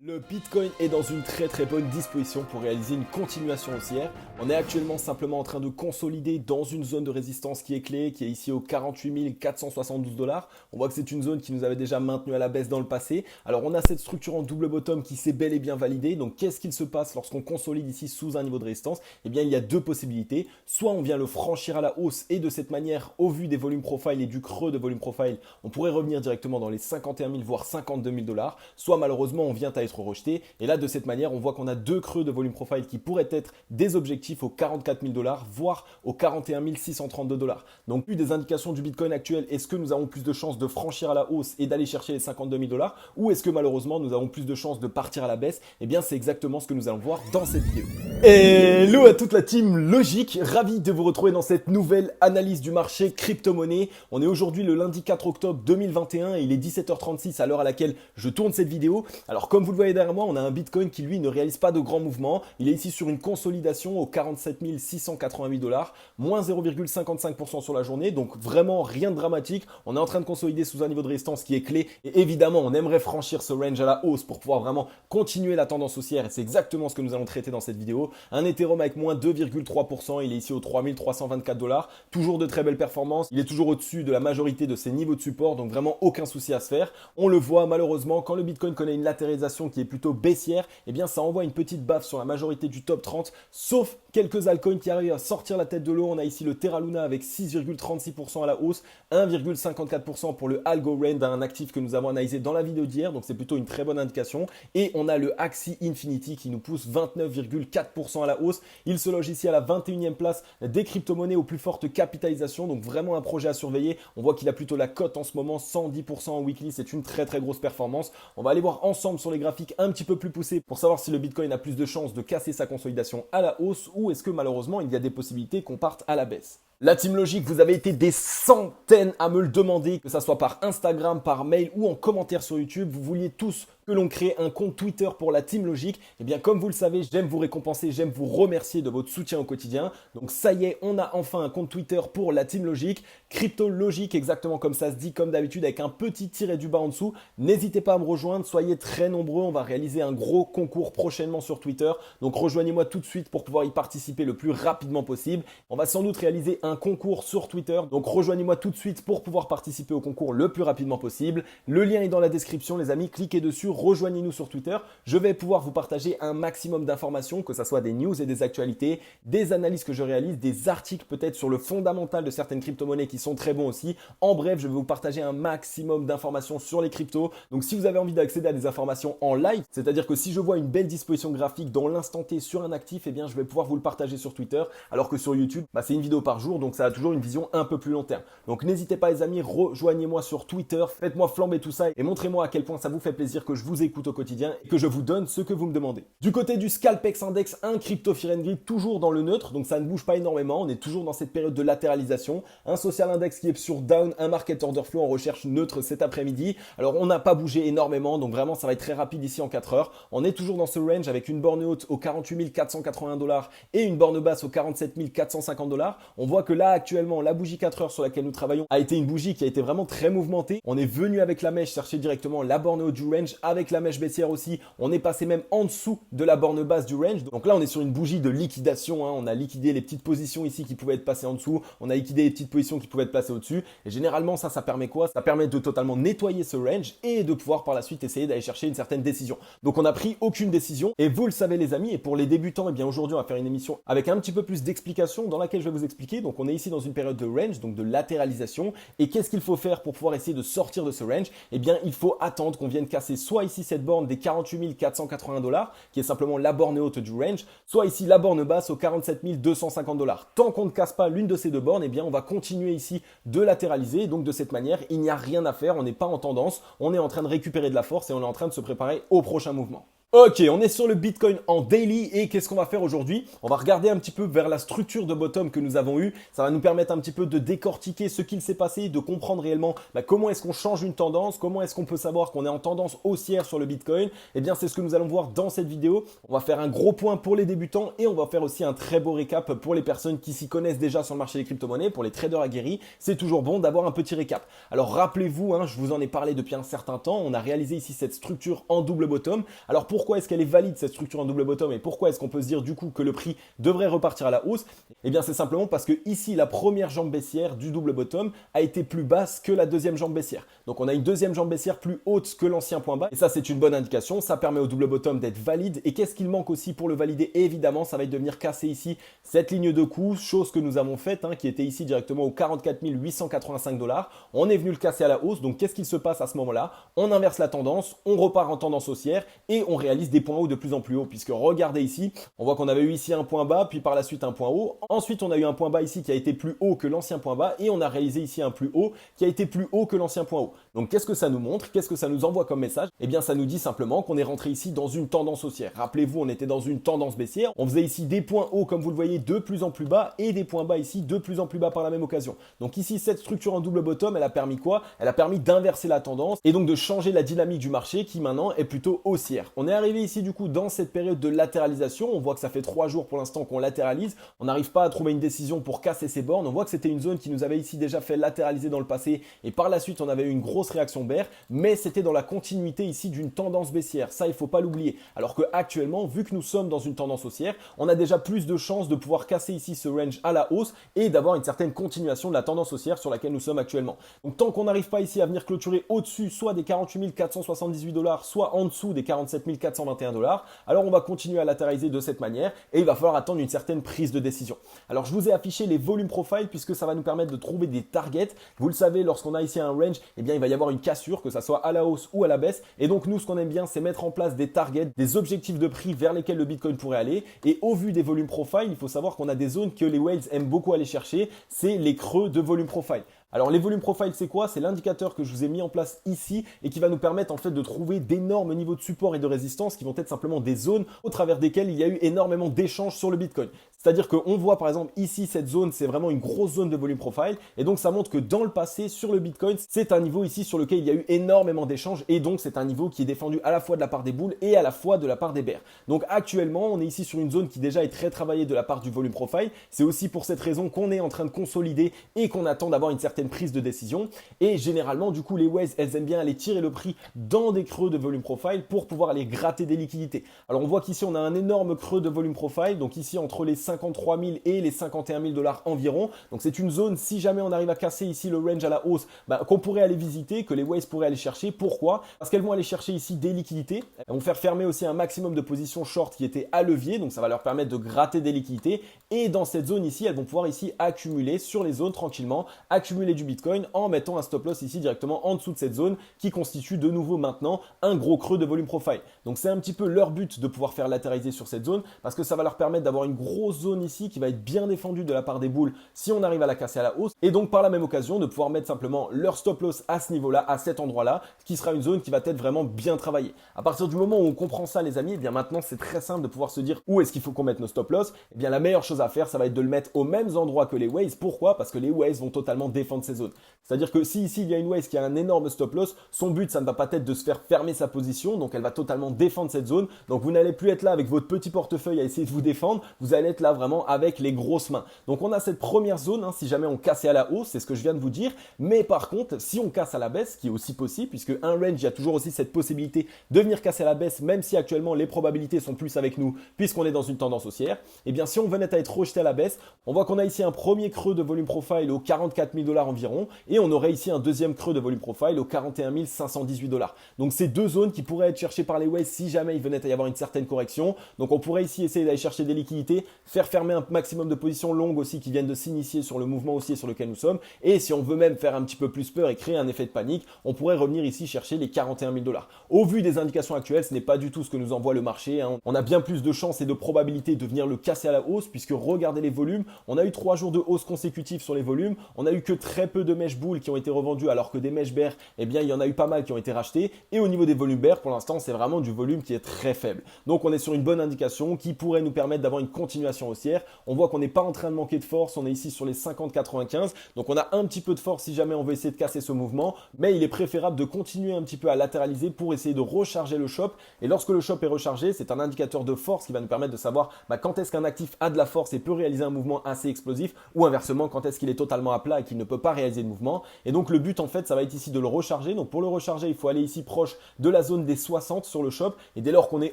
Le Bitcoin est dans une très bonne disposition pour réaliser une continuation haussière. On est actuellement simplement en train de consolider dans une zone de résistance qui est clé, qui est ici aux 48 472 $. On voit que c'est une zone qui nous avait déjà maintenu à la baisse dans le passé. Alors on a cette structure en double bottom qui s'est bel et bien validée. Donc qu'est-ce qu'il se passe lorsqu'on consolide ici sous un niveau de résistance? Eh bien il y a deux possibilités. Soit on vient le franchir à la hausse et de cette manière, au vu des volumes profile et du creux de volume profile, on pourrait revenir directement dans les 51 000 voire 52 000 $. Soit malheureusement on vient à être rejeté. Et là, de cette manière, on voit qu'on a deux creux de volume profile qui pourraient être des objectifs aux 44 000 $, voire aux 41 632 $. Donc, plus des indications du Bitcoin actuel, est-ce que nous avons plus de chances de franchir à la hausse et d'aller chercher les 52 000 $, ou est-ce que malheureusement, nous avons plus de chances de partir à la baisse? Eh bien, c'est exactement ce que nous allons voir dans cette vidéo. Hello à toute la team Logique, ravi de vous retrouver dans cette nouvelle analyse du marché crypto-monnaie. On est aujourd'hui le lundi 4 octobre 2021 et il est 17h36 à l'heure à laquelle je tourne cette vidéo. Alors, comme vous le voyez derrière moi, on a un Bitcoin qui lui ne réalise pas de grands mouvements. Il est ici sur une consolidation aux 47 688 $, moins 0,55% sur la journée. Donc vraiment rien de dramatique. On est en train de consolider sous un niveau de résistance qui est clé. Et évidemment, on aimerait franchir ce range à la hausse pour pouvoir vraiment continuer la tendance haussière. Et c'est exactement ce que nous allons traiter dans cette vidéo. Un Ethereum avec moins 2,3%. Il est ici aux 3324 $. Toujours de très belles performances. Il est toujours au-dessus de la majorité de ses niveaux de support. Donc vraiment aucun souci à se faire. On le voit malheureusement quand le Bitcoin connaît une latéralisation qui est plutôt baissière, eh bien ça envoie une petite baffe sur la majorité du top 30, sauf quelques altcoins qui arrivent à sortir la tête de l'eau. On a ici le Terra Luna avec 6,36% à la hausse, 1,54% pour le Algorand, un actif que nous avons analysé dans la vidéo d'hier, donc c'est plutôt une très bonne indication. Et on a le Axie Infinity qui nous pousse 29,4% à la hausse. Il se loge ici à la 21e place des crypto-monnaies aux plus fortes capitalisations, donc vraiment un projet à surveiller. On voit qu'il a plutôt la cote en ce moment, 110% en weekly, c'est une très grosse performance. On va aller voir ensemble sur les graphiques un petit peu plus poussés pour savoir si le Bitcoin a plus de chances de casser sa consolidation à la hausse ou est-ce que malheureusement il y a des possibilités qu'on parte à la baisse. La team Logique, vous avez été des centaines à me le demander, que ça soit par Instagram, par mail ou en commentaire sur YouTube. Vous vouliez tous que l'on crée un compte Twitter pour la team Logique. Et bien comme vous le savez, j'aime vous récompenser, j'aime vous remercier de votre soutien au quotidien. Donc ça y est, on a enfin un compte Twitter pour la team Logique. Crypto Logique, exactement comme ça se dit, comme d'habitude, avec un petit tiret du bas en dessous. N'hésitez pas à me rejoindre, soyez très nombreux. On va réaliser un gros concours prochainement sur Twitter. Donc rejoignez-moi tout de suite pour pouvoir y participer le plus rapidement possible. On va sans doute réaliser un concours sur Twitter. Donc rejoignez-moi tout de suite pour pouvoir participer au concours le plus rapidement possible. Le lien est dans la description, les amis. Cliquez dessus, rejoignez-nous sur Twitter. Je vais pouvoir vous partager un maximum d'informations, que ce soit des news et des actualités, des analyses que je réalise, des articles peut-être sur le fondamental de certaines crypto-monnaies qui sont très bons aussi. En bref, je vais vous partager un maximum d'informations sur les cryptos. Donc si vous avez envie d'accéder à des informations en live, c'est-à-dire que si je vois une belle disposition graphique dans l'instant T sur un actif, eh bien je vais pouvoir vous le partager sur Twitter, alors que sur YouTube, c'est une vidéo par jour, donc ça a toujours une vision un peu plus long terme. Donc n'hésitez pas les amis, rejoignez-moi sur Twitter, faites-moi flamber tout ça et montrez-moi à quel point ça vous fait plaisir que je vous écoute au quotidien et que je vous donne ce que vous me demandez. Du côté du Scalpex Index, un crypto Fear and Greed toujours dans le neutre, donc ça ne bouge pas énormément, on est toujours dans cette période de latéralisation. Un Social Index qui est sur down, un Market Order Flow en recherche neutre cet après-midi. Alors on n'a pas bougé énormément, donc vraiment ça va être très rapide ici en 4 heures. On est toujours dans ce range avec une borne haute aux 48 481 $ et une borne basse aux 47 450 $. On voit que là actuellement la bougie 4 heures sur laquelle nous travaillons a été une bougie qui a été vraiment très mouvementée. On est venu avec la mèche chercher directement la borne haute du range, avec la mèche baissière aussi. On est passé même en dessous de la borne basse du range. Donc là on est sur une bougie de liquidation, hein. On a liquidé les petites positions ici qui pouvaient être passées en dessous. On a liquidé les petites positions qui pouvaient être placées au-dessus. Et généralement ça permet quoi? Ça permet de totalement nettoyer ce range et de pouvoir par la suite essayer d'aller chercher une certaine décision. Donc on n'a pris aucune décision et vous le savez les amis. Et pour les débutants, eh bien aujourd'hui on va faire une émission avec un petit peu plus d'explications dans laquelle je vais vous expliquer. Donc on est ici dans une période de range, donc de latéralisation. Et qu'est-ce qu'il faut faire pour pouvoir essayer de sortir de ce range? Eh bien il faut attendre qu'on vienne casser soit ici cette borne des 48 480 $, qui est simplement la borne haute du range, soit ici la borne basse aux 47 250 $. Tant qu'on ne casse pas l'une de ces deux bornes, eh bien on va continuer ici de latéraliser. Donc de cette manière, il n'y a rien à faire, on n'est pas en tendance, on est en train de récupérer de la force et on est en train de se préparer au prochain mouvement. Ok, on est sur le Bitcoin en daily et qu'est-ce qu'on va faire aujourd'hui? On va regarder un petit peu vers la structure de bottom que nous avons eue. Ça va nous permettre un petit peu de décortiquer ce qu'il s'est passé, de comprendre réellement comment est-ce qu'on change une tendance, comment est-ce qu'on peut savoir qu'on est en tendance haussière sur le Bitcoin. Eh bien, c'est ce que nous allons voir dans cette vidéo. On va faire un gros point pour les débutants et on va faire aussi un très beau récap pour les personnes qui s'y connaissent déjà sur le marché des crypto-monnaies, pour les traders aguerris. C'est toujours bon d'avoir un petit récap. Alors rappelez-vous, je vous en ai parlé depuis un certain temps, on a réalisé ici cette structure en double bottom. Alors pour pourquoi est-ce qu'elle est valide cette structure en double bottom et pourquoi est-ce qu'on peut se dire du coup que le prix devrait repartir à la hausse? Eh bien c'est simplement parce que ici la première jambe baissière du double bottom a été plus basse que la deuxième jambe baissière. Donc on a une deuxième jambe baissière plus haute que l'ancien point bas et ça c'est une bonne indication, ça permet au double bottom d'être valide. Et qu'est-ce qu'il manque aussi pour le valider? Et évidemment ça va être de venir casser ici cette ligne de coup, chose que nous avons faite qui était ici directement au 44 885 $. On est venu le casser à la hausse, donc qu'est-ce qu'il se passe à ce moment-là? On inverse la tendance, on repart en tendance haussière et on réalise des points hauts de plus en plus haut, puisque regardez ici, on voit qu'on avait eu ici un point bas, puis par la suite un point haut. Ensuite, on a eu un point bas ici qui a été plus haut que l'ancien point bas et on a réalisé ici un plus haut qui a été plus haut que l'ancien point haut. Donc qu'est-ce que ça nous montre? Qu'est-ce que ça nous envoie comme message? Eh bien, ça nous dit simplement qu'on est rentré ici dans une tendance haussière. Rappelez-vous, on était dans une tendance baissière. On faisait ici des points hauts, comme vous le voyez, de plus en plus bas et des points bas ici de plus en plus bas par la même occasion. Donc ici, cette structure en double bottom, elle a permis quoi? Elle a permis d'inverser la tendance et donc de changer la dynamique du marché qui maintenant est plutôt haussière. On est arrivé ici du coup dans cette période de latéralisation. On voit que ça fait 3 jours pour l'instant qu'on latéralise. On n'arrive pas à trouver une décision pour casser ces bornes. On voit que c'était une zone qui nous avait ici déjà fait latéraliser dans le passé et par la suite on avait eu une grosse réaction bear, mais c'était dans la continuité ici d'une tendance baissière. Ça, il faut pas l'oublier. Alors que actuellement, vu que nous sommes dans une tendance haussière, on a déjà plus de chances de pouvoir casser ici ce range à la hausse et d'avoir une certaine continuation de la tendance haussière sur laquelle nous sommes actuellement. Donc tant qu'on n'arrive pas ici à venir clôturer au-dessus soit des 48 478 $, soit en dessous des 47 421 $, alors on va continuer à latéraliser de cette manière et il va falloir attendre une certaine prise de décision. Alors je vous ai affiché les volumes profile puisque ça va nous permettre de trouver des targets. Vous le savez, lorsqu'on a ici un range, eh bien il va y avoir une cassure, que ça soit à la hausse ou à la baisse. Et donc nous, ce qu'on aime bien, c'est mettre en place des targets, des objectifs de prix vers lesquels le Bitcoin pourrait aller. Et au vu des volumes profile, il faut savoir qu'on a des zones que les whales aiment beaucoup aller chercher, c'est les creux de volume profile. Alors les volumes profile c'est quoi? C'est l'indicateur que je vous ai mis en place ici et qui va nous permettre en fait de trouver d'énormes niveaux de support et de résistance qui vont être simplement des zones au travers desquelles il y a eu énormément d'échanges sur le Bitcoin. C'est-à-dire qu'on voit par exemple ici cette zone, c'est vraiment une grosse zone de volume profile et donc ça montre que dans le passé sur le Bitcoin, c'est un niveau ici sur lequel il y a eu énormément d'échanges et donc c'est un niveau qui est défendu à la fois de la part des bulls et à la fois de la part des bears. Donc actuellement, on est ici sur une zone qui déjà est très travaillée de la part du volume profile. C'est aussi pour cette raison qu'on est en train de consolider et qu'on attend d'avoir une certaine prise de décision. Et généralement, du coup, les whales, elles aiment bien aller tirer le prix dans des creux de volume profile pour pouvoir aller gratter des liquidités. Alors on voit qu'ici, on a un énorme creux de volume profile. Donc ici, entre les 53 000 et les 51 000 $ environ. Donc c'est une zone, si jamais on arrive à casser ici le range à la hausse, qu'on pourrait aller visiter, que les whales pourraient aller chercher. Pourquoi? Parce qu'elles vont aller chercher ici des liquidités. Elles vont faire fermer aussi un maximum de positions short qui étaient à levier. Donc ça va leur permettre de gratter des liquidités. Et dans cette zone ici, elles vont pouvoir ici accumuler sur les zones tranquillement, accumuler du Bitcoin en mettant un stop loss ici directement en dessous de cette zone qui constitue de nouveau maintenant un gros creux de volume profile. Donc c'est un petit peu leur but de pouvoir faire latéraliser sur cette zone parce que ça va leur permettre d'avoir une grosse zone ici qui va être bien défendue de la part des bulls si on arrive à la casser à la hausse et donc par la même occasion de pouvoir mettre simplement leur stop loss à ce niveau-là, à cet endroit-là, qui sera une zone qui va être vraiment bien travaillée. À partir du moment où on comprend ça les amis, eh bien maintenant c'est très simple de pouvoir se dire où est-ce qu'il faut qu'on mette nos stop loss. Eh bien la meilleure chose à faire, ça va être de le mettre aux mêmes endroits que les whales. Pourquoi? Parce que les whales vont totalement défendre ces zones. C'est-à-dire que si ici il y a une whale qui a un énorme stop loss, son but ça ne va pas être de se faire fermer sa position, donc elle va totalement défendre cette zone. Donc vous n'allez plus être là avec votre petit portefeuille à essayer de vous défendre, vous allez être là vraiment avec les grosses mains. Donc on a cette première zone, si jamais on cassait à la hausse, c'est ce que je viens de vous dire, mais par contre si on casse à la baisse, ce qui est aussi possible, puisque un range, il y a toujours aussi cette possibilité de venir casser à la baisse, même si actuellement les probabilités sont plus avec nous, puisqu'on est dans une tendance haussière, et bien si on venait à être rejeté à la baisse, on voit qu'on a ici un premier creux de volume profile aux 44 000 $ environ, et on aurait ici un deuxième creux de volume profile aux 41 518 $. Donc c'est deux zones qui pourraient être cherchées par les whales si jamais il venait à y avoir une certaine correction. Donc on pourrait ici essayer d'aller chercher des liquidités, faire fermer un maximum de positions longues aussi qui viennent de s'initier sur le mouvement haussier sur lequel nous sommes. Et si on veut même faire un petit peu plus peur et créer un effet de panique, on pourrait revenir ici chercher les 41 000 $. Au vu des indications actuelles, ce n'est pas du tout ce que nous envoie le marché. On a bien plus de chances et de probabilités de venir le casser à la hausse puisque regardez les volumes. On a eu 3 jours de hausse consécutive sur les volumes. On a eu que très peu de mèches bulles qui ont été revendues alors que des mèches bear, eh bien il y en a eu pas mal qui ont été rachetées. Et au niveau des volumes bear, pour l'instant, c'est vraiment du volume qui est très faible. Donc on est sur une bonne indication qui pourrait nous permettre d'avoir une continuation haussière. On voit qu'on n'est pas en train de manquer de force. On est ici sur les 50-95. Donc on a un petit peu de force si jamais on veut essayer de casser ce mouvement. Mais il est préférable de continuer un petit peu à latéraliser pour essayer de recharger le shop. Et lorsque le shop est rechargé, c'est un indicateur de force qui va nous permettre de savoir quand est-ce qu'un actif a de la force et peut réaliser un mouvement assez explosif ou inversement quand est-ce qu'il est totalement à plat et qu'il ne peut pas pas réaliser de mouvement. Et donc le but en fait, ça va être ici de le recharger. Donc pour le recharger, il faut aller ici proche de la zone des 60 sur le shop. Et dès lors qu'on est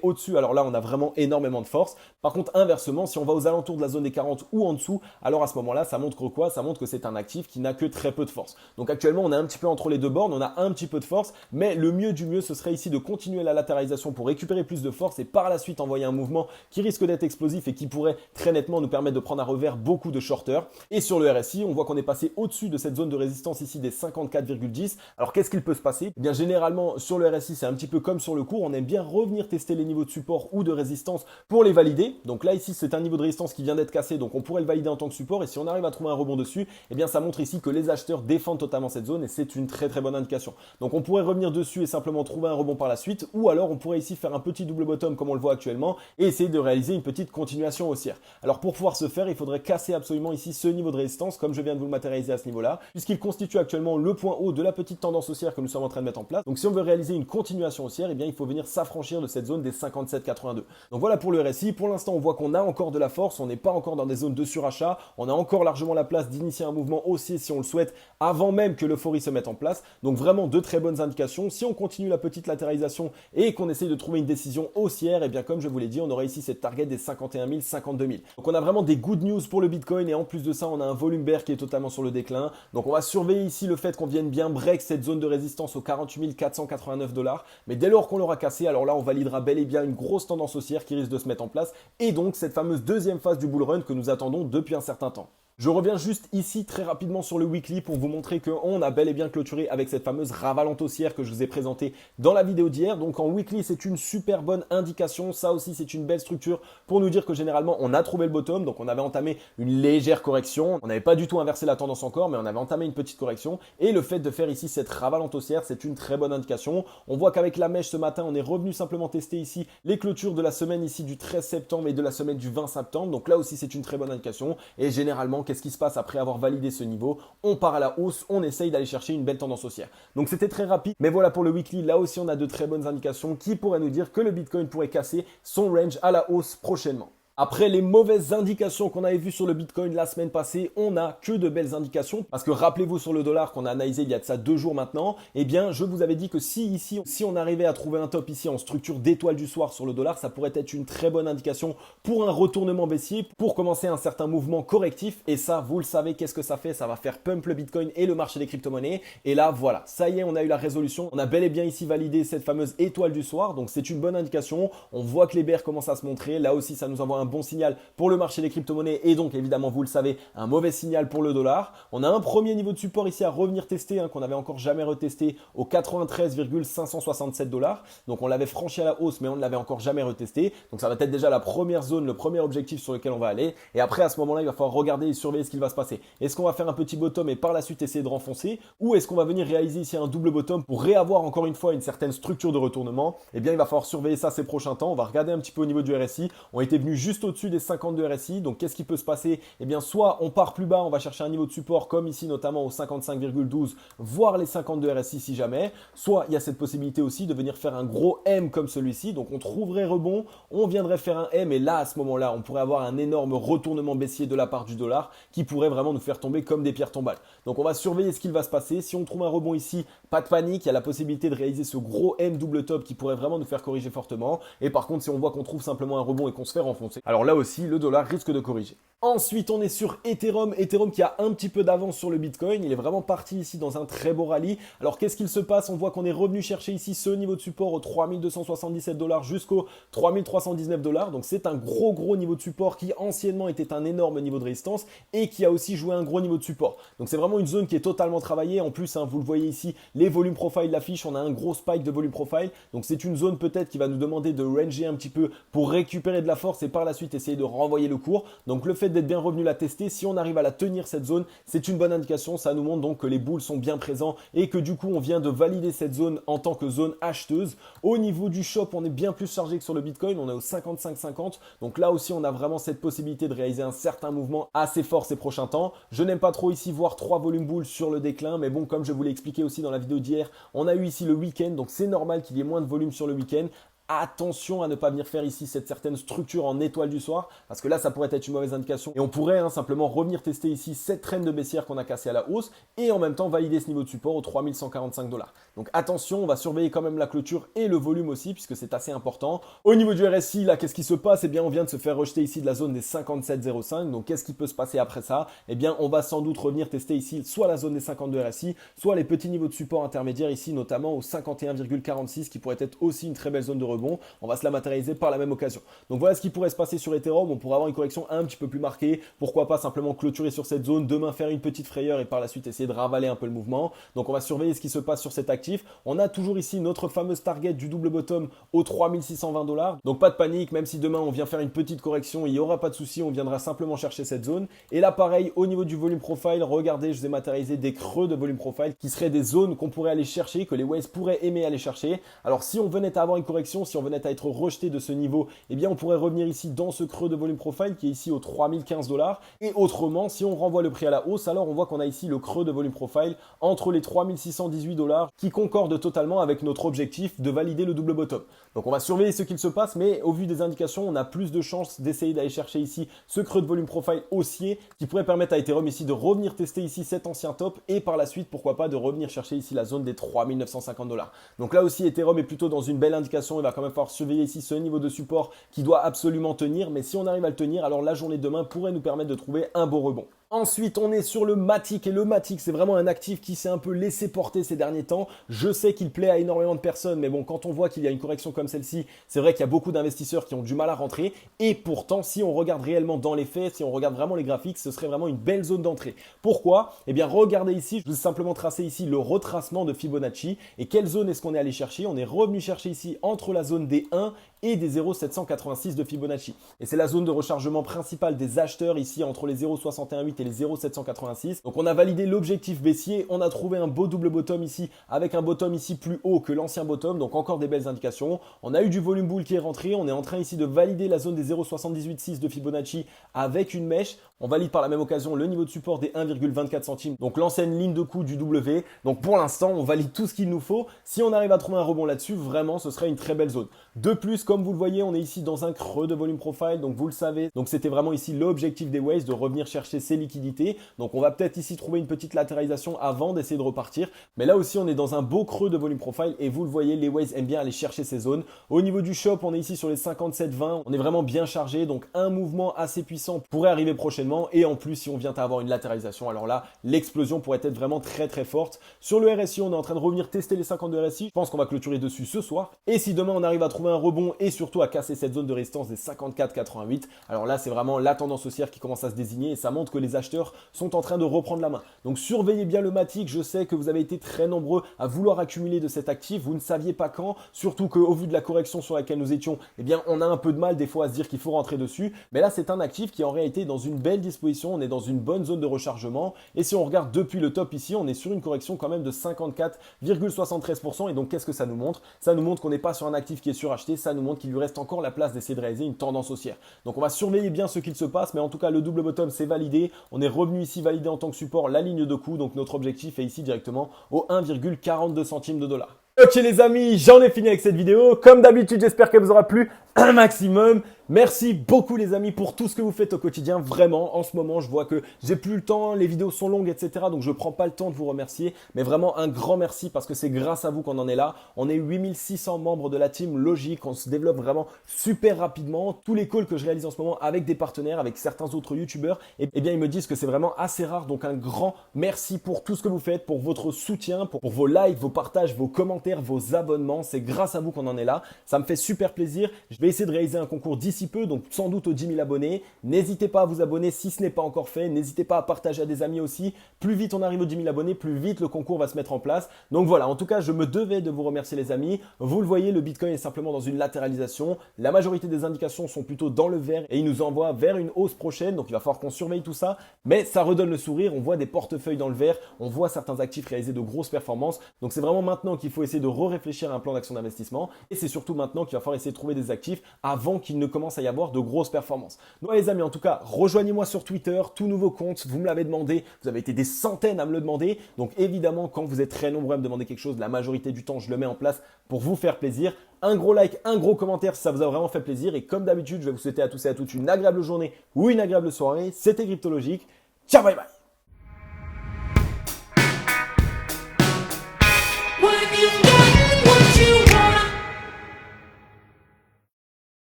au-dessus, alors là, on a vraiment énormément de force. Par contre, inversement, si on va aux alentours de la zone des 40 ou en dessous, alors à ce moment-là, ça montre quoi? Ça montre que c'est un actif qui n'a que très peu de force. Donc actuellement, on est un petit peu entre les deux bornes, on a un petit peu de force, mais le mieux du mieux, ce serait ici de continuer la latéralisation pour récupérer plus de force et par la suite envoyer un mouvement qui risque d'être explosif et qui pourrait très nettement nous permettre de prendre à revers beaucoup de shorters. Et sur le RSI, on voit qu'on est passé au-dessus de cette zone de résistance ici des 54,10. Alors qu'est-ce qu'il peut se passer? Eh bien généralement sur le RSI, c'est un petit peu comme sur le cours, on aime bien revenir tester les niveaux de support ou de résistance pour les valider. Donc là ici, c'est un niveau de résistance qui vient d'être cassé, donc on pourrait le valider en tant que support et si on arrive à trouver un rebond dessus, eh bien ça montre ici que les acheteurs défendent totalement cette zone et c'est une très très bonne indication. Donc on pourrait revenir dessus et simplement trouver un rebond par la suite ou alors on pourrait ici faire un petit double bottom comme on le voit actuellement et essayer de réaliser une petite continuation haussière. Alors pour pouvoir ce faire, il faudrait casser absolument ici ce niveau de résistance comme je viens de vous le matérialiser à ce niveau-là puisqu'il constitue actuellement le point haut de la petite tendance haussière que nous sommes en train de mettre en place. Donc si on veut réaliser une continuation haussière, eh bien il faut venir s'affranchir de cette zone des 57,82. Donc voilà pour le RSI. Pour l'instant, on voit qu'on a encore de la force, on n'est pas encore dans des zones de surachat, on a encore largement la place d'initier un mouvement haussier si on le souhaite avant même que l'euphorie se mette en place. Donc vraiment de très bonnes indications. Si on continue la petite latéralisation et qu'on essaye de trouver une décision haussière, et bien comme je vous l'ai dit, on aura ici cette target des 51 000, 52 000. Donc on a vraiment des good news pour le Bitcoin et en plus de ça, on a un volume bear qui est totalement sur le déclin. Donc on va surveiller ici le fait qu'on vienne bien break cette zone de résistance aux 48 489 $. Mais dès lors qu'on l'aura cassé, alors là on validera bel et bien une grosse tendance haussière qui risque de se mettre en place et donc cette fameuse deuxième phase du bull run que nous attendons depuis un certain temps. Je reviens juste ici très rapidement sur le weekly pour vous montrer qu'on a bel et bien clôturé avec cette fameuse ravalante haussière que je vous ai présentée dans la vidéo d'hier. Donc en weekly, c'est une super bonne indication. Ça aussi, c'est une belle structure pour nous dire que généralement, on a trouvé le bottom. Donc on avait entamé une légère correction. On n'avait pas du tout inversé la tendance encore, mais on avait entamé une petite correction. Et le fait de faire ici cette ravalante haussière, c'est une très bonne indication. On voit qu'avec la mèche ce matin, on est revenu simplement tester ici les clôtures de la semaine ici du 13 septembre et de la semaine du 20 septembre. Donc là aussi, c'est une très bonne indication. Et généralement, qu'est-ce qui se passe après avoir validé ce niveau? On part à la hausse, on essaye d'aller chercher une belle tendance haussière. Donc c'était très rapide, mais voilà pour le weekly. Là aussi, on a de très bonnes indications qui pourraient nous dire que le Bitcoin pourrait casser son range à la hausse prochainement. Après les mauvaises indications qu'on avait vues sur le Bitcoin la semaine passée, on n'a que de belles indications. Parce que rappelez-vous sur le dollar qu'on a analysé il y a de ça 2 jours maintenant, eh bien je vous avais dit que si on arrivait à trouver un top ici en structure d'étoile du soir sur le dollar, ça pourrait être une très bonne indication pour un retournement baissier, pour commencer un certain mouvement correctif. Et ça, vous le savez, qu'est-ce que ça fait? Ça va faire pump le Bitcoin et le marché des crypto-monnaies. Et là, voilà, ça y est, on a eu la résolution. On a bel et bien ici validé cette fameuse étoile du soir. Donc c'est une bonne indication. On voit que les bears commencent à se montrer. Là aussi, ça nous envoie un bon signal pour le marché des crypto-monnaies et donc évidemment vous le savez un mauvais signal pour le dollar. On a un premier niveau de support ici à revenir tester qu'on n'avait encore jamais retesté au 93,567 $. Donc on l'avait franchi à la hausse mais on ne l'avait encore jamais retesté. Donc ça va être déjà la première zone, le premier objectif sur lequel on va aller. Et après à ce moment-là il va falloir regarder et surveiller ce qu'il va se passer. Est-ce qu'on va faire un petit bottom et par la suite essayer de renfoncer ou est-ce qu'on va venir réaliser ici un double bottom pour réavoir encore une fois une certaine structure de retournement? Eh bien il va falloir surveiller ça ces prochains temps. On va regarder un petit peu au niveau du RSI. On était venu juste au-dessus des 52 RSI. Donc qu'est-ce qui peut se passer? Eh bien soit on part plus bas, on va chercher un niveau de support comme ici notamment au 55,12 voire les 52 RSI si jamais. Soit il y a cette possibilité aussi de venir faire un gros M comme celui-ci. Donc on trouverait rebond, on viendrait faire un M et là à ce moment-là on pourrait avoir un énorme retournement baissier de la part du dollar qui pourrait vraiment nous faire tomber comme des pierres tombales. Donc on va surveiller ce qu'il va se passer. Si on trouve un rebond ici, pas de panique, il y a la possibilité de réaliser ce gros M double top qui pourrait vraiment nous faire corriger fortement. Et par contre si on voit qu'on trouve simplement un rebond et qu'on se fait renfoncer, alors là aussi le dollar risque de corriger. Ensuite, on est sur Ethereum. Ethereum qui a un petit peu d'avance sur le Bitcoin. Il est vraiment parti ici dans un très beau rallye. Alors, qu'est-ce qu'il se passe? On voit qu'on est revenu chercher ici ce niveau de support aux 3277 $ jusqu'aux 3319 $. Donc, c'est un gros niveau de support qui anciennement était un énorme niveau de résistance et qui a aussi joué un gros niveau de support. Donc, c'est vraiment une zone qui est totalement travaillée. En plus, vous le voyez ici, les volumes profile l'affichent. On a un gros spike de volume profile. Donc, c'est une zone peut-être qui va nous demander de ranger un petit peu pour récupérer de la force et par la suite essayer de renvoyer le cours. Donc, le fait d'être bien revenu la tester, si on arrive à la tenir cette zone, c'est une bonne indication. Ça nous montre donc que les bulls sont bien présents et que du coup on vient de valider cette zone en tant que zone acheteuse. Au niveau du shop, on est bien plus chargé que sur le Bitcoin, on est au 55,50. Donc là aussi on a vraiment cette possibilité de réaliser un certain mouvement assez fort ces prochains temps. Je n'aime pas trop ici voir 3 volumes bulls sur le déclin, mais bon, comme je vous l'ai expliqué aussi dans la vidéo d'hier, on a eu ici le week-end, donc c'est normal qu'il y ait moins de volume sur le week-end. Attention à ne pas venir faire ici cette certaine structure en étoile du soir, parce que là, ça pourrait être une mauvaise indication. Et on pourrait simplement revenir tester ici cette traîne de baissière qu'on a cassée à la hausse et en même temps valider ce niveau de support aux 3145 $. Donc attention, on va surveiller quand même la clôture et le volume aussi, puisque c'est assez important. Au niveau du RSI, là, qu'est-ce qui se passe? Eh bien, on vient de se faire rejeter ici de la zone des 57,05. Donc qu'est-ce qui peut se passer après ça? Eh bien, on va sans doute revenir tester ici soit la zone des 52 RSI, soit les petits niveaux de support intermédiaires ici, notamment au 51,46 qui pourrait être aussi une très belle zone de rebond. On va se la matérialiser par la même occasion. Donc voilà ce qui pourrait se passer sur Ethereum. On pourrait avoir une correction un petit peu plus marquée. Pourquoi pas simplement clôturer sur cette zone, demain faire une petite frayeur et par la suite essayer de ravaler un peu le mouvement. Donc on va surveiller ce qui se passe sur cet actif. On a toujours ici notre fameuse target du double bottom aux 3620 $. Donc pas de panique, même si demain on vient faire une petite correction, il n'y aura pas de souci, on viendra simplement chercher cette zone. Et là pareil, au niveau du volume profile, regardez, je vous ai matérialisé des creux de volume profile qui seraient des zones qu'on pourrait aller chercher, que les waves pourraient aimer aller chercher. Alors si on venait à avoir une correction, si on venait à être rejeté de ce niveau, eh bien on pourrait revenir ici dans ce creux de volume profile qui est ici aux 3015 $. Et autrement, si on renvoie le prix à la hausse, alors on voit qu'on a ici le creux de volume profile entre les 3618 $ qui concorde totalement avec notre objectif de valider le double bottom. Donc on va surveiller ce qu'il se passe, mais au vu des indications, on a plus de chances d'essayer d'aller chercher ici ce creux de volume profile haussier qui pourrait permettre à Ethereum ici de revenir tester ici cet ancien top et par la suite, pourquoi pas, de revenir chercher ici la zone des 3950 $. Donc là aussi, Ethereum est plutôt dans une belle indication. Il va quand même falloir surveiller ici ce niveau de support qui doit absolument tenir, mais si on arrive à le tenir, alors la journée de demain pourrait nous permettre de trouver un beau rebond. Ensuite, on est sur le Matic et le Matic, c'est vraiment un actif qui s'est un peu laissé porter ces derniers temps. Je sais qu'il plaît à énormément de personnes, mais bon, quand on voit qu'il y a une correction comme celle-ci, c'est vrai qu'il y a beaucoup d'investisseurs qui ont du mal à rentrer. Et pourtant, si on regarde réellement dans les faits, si on regarde vraiment les graphiques, ce serait vraiment une belle zone d'entrée. Pourquoi? Eh bien, regardez ici, je vous ai simplement tracé ici le retracement de Fibonacci. Et quelle zone est-ce qu'on est allé chercher? On est revenu chercher ici entre la zone des 1 et des 0,786 de Fibonacci. Et c'est la zone de rechargement principale des acheteurs ici entre les 0,618 et les 0,786. Donc on a validé l'objectif baissier, on a trouvé un beau double bottom ici avec un bottom ici plus haut que l'ancien bottom, donc encore des belles indications. On a eu du volume bull qui est rentré, on est en train ici de valider la zone des 0,786 de Fibonacci avec une mèche. On valide par la même occasion le niveau de support des 1,24 centimes, donc l'ancienne ligne de coup du W. Donc pour l'instant, on valide tout ce qu'il nous faut. Si on arrive à trouver un rebond là-dessus, vraiment, ce serait une très belle zone. De plus, comme vous le voyez, on est ici dans un creux de volume profile, donc vous le savez. Donc c'était vraiment ici l'objectif des waves, de revenir chercher ces liquidités. Donc on va peut-être ici trouver une petite latéralisation avant d'essayer de repartir. Mais là aussi, on est dans un beau creux de volume profile et vous le voyez, les waves aiment bien aller chercher ces zones. Au niveau du shop, on est ici sur les 57,20. On est vraiment bien chargé, donc un mouvement assez puissant pourrait arriver prochainement. Et en plus, si on vient à avoir une latéralisation, alors là, l'explosion pourrait être vraiment très très forte. Sur le RSI, on est en train de revenir tester les 52 RSI. Je pense qu'on va clôturer dessus ce soir. Et si demain, on arrive à trouver un rebond et surtout à casser cette zone de résistance des 54,88, alors là, c'est vraiment la tendance haussière qui commence à se désigner et ça montre que les acheteurs sont en train de reprendre la main. Donc surveillez bien le Matic. Je sais que vous avez été très nombreux à vouloir accumuler de cet actif. Vous ne saviez pas quand, surtout qu'au vu de la correction sur laquelle nous étions, eh bien, on a un peu de mal des fois à se dire qu'il faut rentrer dessus. Mais là, c'est un actif qui en réalité est dans une belle disposition. On est dans une bonne zone de rechargement. Et si on regarde depuis le top ici, on est sur une correction quand même de 54,73%. Et donc, qu'est-ce que ça nous montre? Ça nous montre qu'on n'est pas sur un actif qui est suracheté. Ça nous montre qu'il lui reste encore la place d'essayer de réaliser une tendance haussière. Donc, on va surveiller bien ce qu'il se passe. Mais en tout cas, le double bottom, c'est validé. On est revenu ici valider en tant que support la ligne de coup. Donc, notre objectif est ici directement au 1,42 centimes de dollar. Ok les amis, j'en ai fini avec cette vidéo. Comme d'habitude, j'espère qu'elle vous aura plu un maximum. Merci beaucoup les amis pour tout ce que vous faites au quotidien. Vraiment, en ce moment, je vois que j'ai plus le temps, les vidéos sont longues, etc. Donc je prends pas le temps de vous remercier. Mais vraiment un grand merci parce que c'est grâce à vous qu'on en est là. On est 8600 membres de la team Logique. On se développe vraiment super rapidement. Tous les calls que je réalise en ce moment avec des partenaires, avec certains autres youtubeurs, eh bien ils me disent que c'est vraiment assez rare. Donc un grand merci pour tout ce que vous faites, pour votre soutien, pour vos likes, vos partages, vos commentaires, vos abonnements. C'est grâce à vous qu'on en est là. Ça me fait super plaisir. Je vais essayer de réaliser un concours d'ici peu, donc sans doute aux 10 000 abonnés. N'hésitez pas à vous abonner si ce n'est pas encore fait. N'hésitez pas à partager à des amis aussi. Plus vite on arrive aux 10 000 abonnés, plus vite le concours va se mettre en place. Donc voilà, en tout cas, je me devais de vous remercier les amis. Vous le voyez, le Bitcoin est simplement dans une latéralisation. La majorité des indications sont plutôt dans le vert et il nous envoie vers une hausse prochaine. Donc il va falloir qu'on surveille tout ça. Mais ça redonne le sourire. On voit des portefeuilles dans le vert. On voit certains actifs réaliser de grosses performances. Donc c'est vraiment maintenant qu'il faut essayer de réfléchir à un plan d'action d'investissement. Et c'est surtout maintenant qu'il va falloir essayer de trouver des actifs avant qu'ils ne commencent commence à y avoir de grosses performances. Donc les amis, en tout cas, rejoignez-moi sur Twitter, tout nouveau compte, vous me l'avez demandé, vous avez été des centaines à me le demander. Donc évidemment, quand vous êtes très nombreux à me demander quelque chose, la majorité du temps, je le mets en place pour vous faire plaisir. Un gros like, un gros commentaire si ça vous a vraiment fait plaisir. Et comme d'habitude, je vais vous souhaiter à tous et à toutes une agréable journée ou une agréable soirée. C'était Cryptologique. Ciao, bye bye.